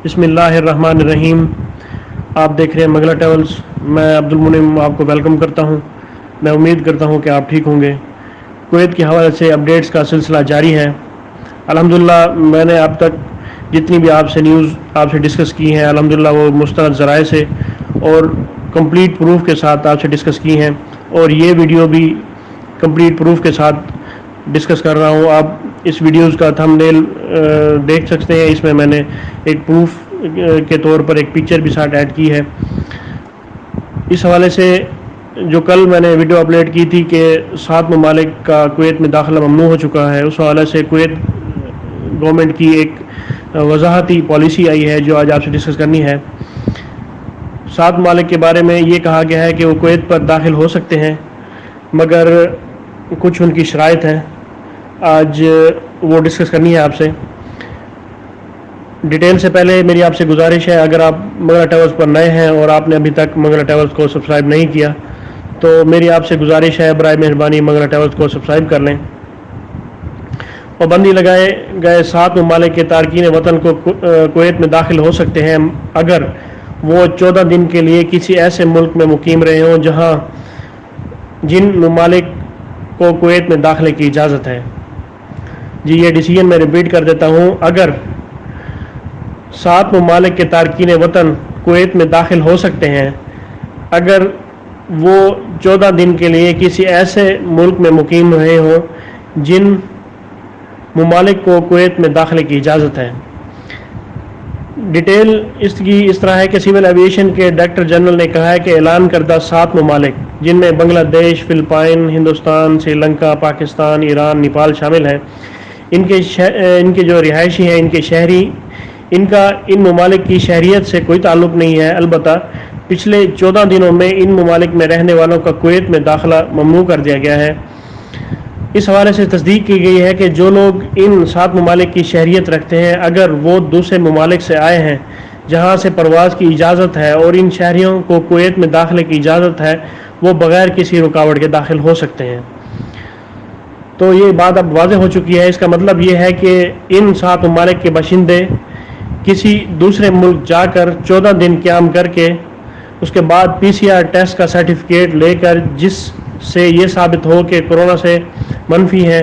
بسم اللہ الرحمن الرحیم۔ آپ دیکھ رہے ہیں منگلا ٹریولز۔ میں عبد المنعم آپ کو ویلکم کرتا ہوں۔ میں امید کرتا ہوں کہ آپ ٹھیک ہوں گے۔ کویت کے حوالے سے اپڈیٹس کا سلسلہ جاری ہے۔ الحمدللہ میں نے اب تک جتنی بھی آپ سے نیوز آپ سے ڈسکس کی ہیں، الحمدللہ وہ مستند ذرائع سے اور کمپلیٹ پروف کے ساتھ آپ سے ڈسکس کی ہیں، اور یہ ویڈیو بھی کمپلیٹ پروف کے ساتھ ڈسکس کر رہا ہوں۔ آپ اس ویڈیوز کا تھم نیل دیکھ سکتے ہیں، اس میں میں نے ایک پروف کے طور پر ایک پکچر بھی ساتھ ایڈ کی ہے۔ اس حوالے سے جو کل میں نے ویڈیو اپلوڈ کی تھی کہ 7 ممالک کا کویت میں داخلہ ممنوع ہو چکا ہے، اس حوالے سے کویت گورنمنٹ کی ایک وضاحتی پالیسی آئی ہے جو آج آپ سے ڈسکس کرنی ہے۔ 7 ممالک کے بارے میں یہ کہا گیا ہے کہ وہ کویت پر داخل ہو سکتے ہیں، مگر کچھ ان کی شرائط ہیں، آج وہ ڈسکس کرنی ہے آپ سے۔ ڈیٹیل سے پہلے میری آپ سے گزارش ہے، اگر آپ منگلا ٹریولز پر نئے ہیں اور آپ نے ابھی تک منگلا ٹریولز کو سبسکرائب نہیں کیا تو میری آپ سے گزارش ہے برائے مہربانی منگلا ٹریولز کو سبسکرائب کر لیں۔ پابندی لگائے گئے 7 ممالک کے تارکین وطن کو کویت میں داخل ہو سکتے ہیں اگر وہ 14 دن کے لیے کسی ایسے ملک میں مقیم رہے ہوں جن ممالک کو کویت میں داخلے کی اجازت ہے۔ جی یہ ڈیسیژن میں ریپیٹ کر دیتا ہوں، اگر 7 ممالک کے تارکین وطن کویت میں داخل ہو سکتے ہیں اگر وہ 14 دن کے لیے کسی ایسے ملک میں مقیم رہے ہوں جن ممالک کو کویت میں داخلے کی اجازت ہے۔ ڈیٹیل اس کی اس طرح ہے کہ سول ایویشن کے ڈائریکٹر جنرل نے کہا ہے کہ اعلان کردہ 7 ممالک جن میں بنگلہ دیش، فلپائن، ہندوستان، سری لنکا، پاکستان، ایران، نیپال شامل ہیں، ان کے جو رہائشی ہیں، ان کے شہری، ان کا ان ممالک کی شہریت سے کوئی تعلق نہیں ہے، البتہ پچھلے 14 دنوں میں ان ممالک میں رہنے والوں کا کویت میں داخلہ ممنوع کر دیا گیا ہے۔ اس حوالے سے تصدیق کی گئی ہے کہ جو لوگ ان 7 ممالک کی شہریت رکھتے ہیں اگر وہ دوسرے ممالک سے آئے ہیں جہاں سے پرواز کی اجازت ہے اور ان شہریوں کو کویت میں داخلے کی اجازت ہے، وہ بغیر کسی رکاوٹ کے داخل ہو سکتے ہیں۔ تو یہ بات اب واضح ہو چکی ہے۔ اس کا مطلب یہ ہے کہ ان 7 ممالک کے باشندے کسی دوسرے ملک جا کر 14 دن قیام کر کے اس کے بعد PCR ٹیسٹ کا سرٹیفکیٹ لے کر جس سے یہ ثابت ہو کہ کرونا سے منفی ہیں،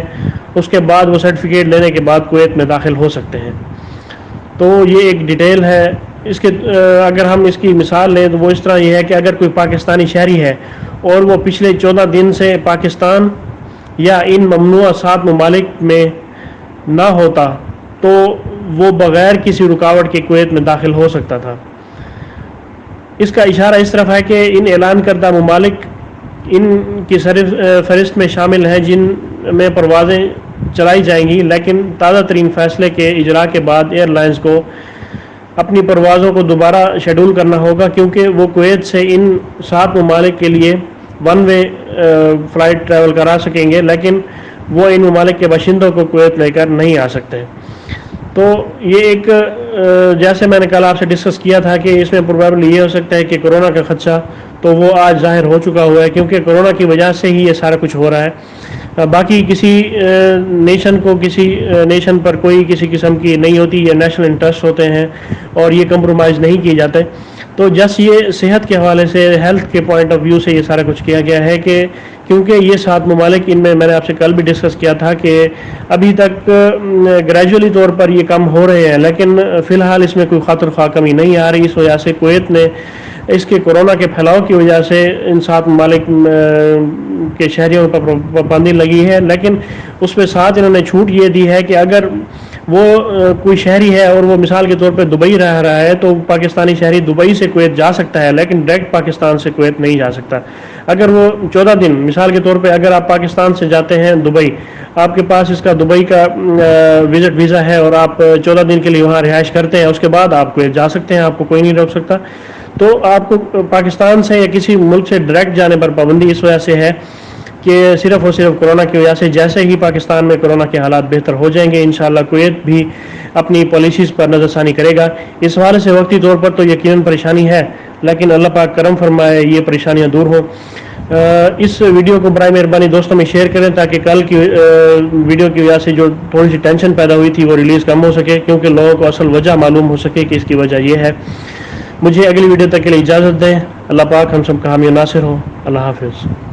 اس کے بعد وہ سرٹیفکیٹ لینے کے بعد کویت میں داخل ہو سکتے ہیں۔ تو یہ ایک ڈیٹیل ہے۔ اس کے اگر ہم اس کی مثال لیں تو وہ اس طرح یہ ہے کہ اگر کوئی پاکستانی شہری ہے اور وہ پچھلے 14 دن سے پاکستان یا ان ممنوع 7 ممالک میں نہ ہوتا تو وہ بغیر کسی رکاوٹ کے کویت میں داخل ہو سکتا تھا۔ اس کا اشارہ اس طرف ہے کہ ان اعلان کردہ ممالک ان کی فہرست میں شامل ہیں جن میں پروازیں چلائی جائیں گی، لیکن تازہ ترین فیصلے کے اجراء کے بعد ایئر لائنز کو اپنی پروازوں کو دوبارہ شیڈول کرنا ہوگا، کیونکہ وہ کویت سے ان 7 ممالک کے لیے ون وے فلائٹ ٹریول کرا سکیں گے، لیکن وہ ان ممالک کے باشندوں کو کویت لے کر نہیں آ سکتے۔ تو یہ ایک جیسے میں نے کل آپ سے ڈسکس کیا تھا کہ اس میں پروبیبلی یہ ہو سکتا ہے کہ کرونا کا خدشہ تو وہ آج ظاہر ہو چکا ہوا ہے، کیونکہ کرونا کی وجہ سے ہی یہ سارا کچھ ہو رہا ہے۔ باقی کسی نیشن پر کوئی کسی قسم کی نہیں ہوتی، یہ نیشنل انٹرسٹ ہوتے ہیں اور یہ کمپرومائز نہیں کیے جاتے۔ تو جس یہ صحت کے حوالے سے، ہیلتھ کے پوائنٹ آف ویو سے یہ سارا کچھ کیا گیا ہے کہ کیونکہ یہ 7 ممالک ان میں نے آپ سے کل بھی ڈسکس کیا تھا کہ ابھی تک گریجولی طور پر یہ کم ہو رہے ہیں، لیکن فی الحال اس میں کوئی خاطر خواہ کمی نہیں آ رہی۔ اس وجہ سے کویت نے اس کے کورونا کے پھیلاؤ کی وجہ سے ان 7 ممالک کے شہریوں پر پابندی لگی ہے، لیکن اس میں ساتھ انہوں نے چھوٹ یہ دی ہے کہ اگر وہ کوئی شہری ہے اور وہ مثال کے طور پہ دبئی رہ رہا ہے تو پاکستانی شہری دبئی سے کویت جا سکتا ہے، لیکن ڈائریکٹ پاکستان سے کویت نہیں جا سکتا۔ اگر وہ 14 دن مثال کے طور پہ اگر آپ پاکستان سے جاتے ہیں دبئی، آپ کے پاس اس کا دبئی کا وزٹ ویزا ہے اور آپ 14 دن کے لیے وہاں رہائش کرتے ہیں، اس کے بعد آپ کویت جا سکتے ہیں، آپ کو کوئی نہیں روک سکتا۔ تو آپ کو پاکستان سے یا کسی ملک سے ڈائریکٹ جانے پر پابندی اس وجہ سے ہے کہ صرف اور صرف کرونا کی وجہ سے جیسے ہی پاکستان میں کرونا کے حالات بہتر ہو جائیں گے انشاءاللہ کویت بھی اپنی پالیسیز پر نظر ثانی کرے گا۔ اس حوالے سے وقتی طور پر تو یقیناً پریشانی ہے، لیکن اللہ پاک کرم فرمائے یہ پریشانیاں دور ہوں۔ اس ویڈیو کو برائے مہربانی دوستوں میں شیئر کریں تاکہ کل کی ویڈیو کی وجہ سے جو تھوڑی سی ٹینشن پیدا ہوئی تھی وہ ریلیز کم ہو سکے، کیونکہ لوگوں کو اصل وجہ معلوم ہو سکے کہ اس کی وجہ یہ ہے۔ مجھے اگلی ویڈیو تک کے لیے اجازت دیں۔ اللہ پاک ہم سب کا حامی و ناصر ہو۔ اللہ حافظ۔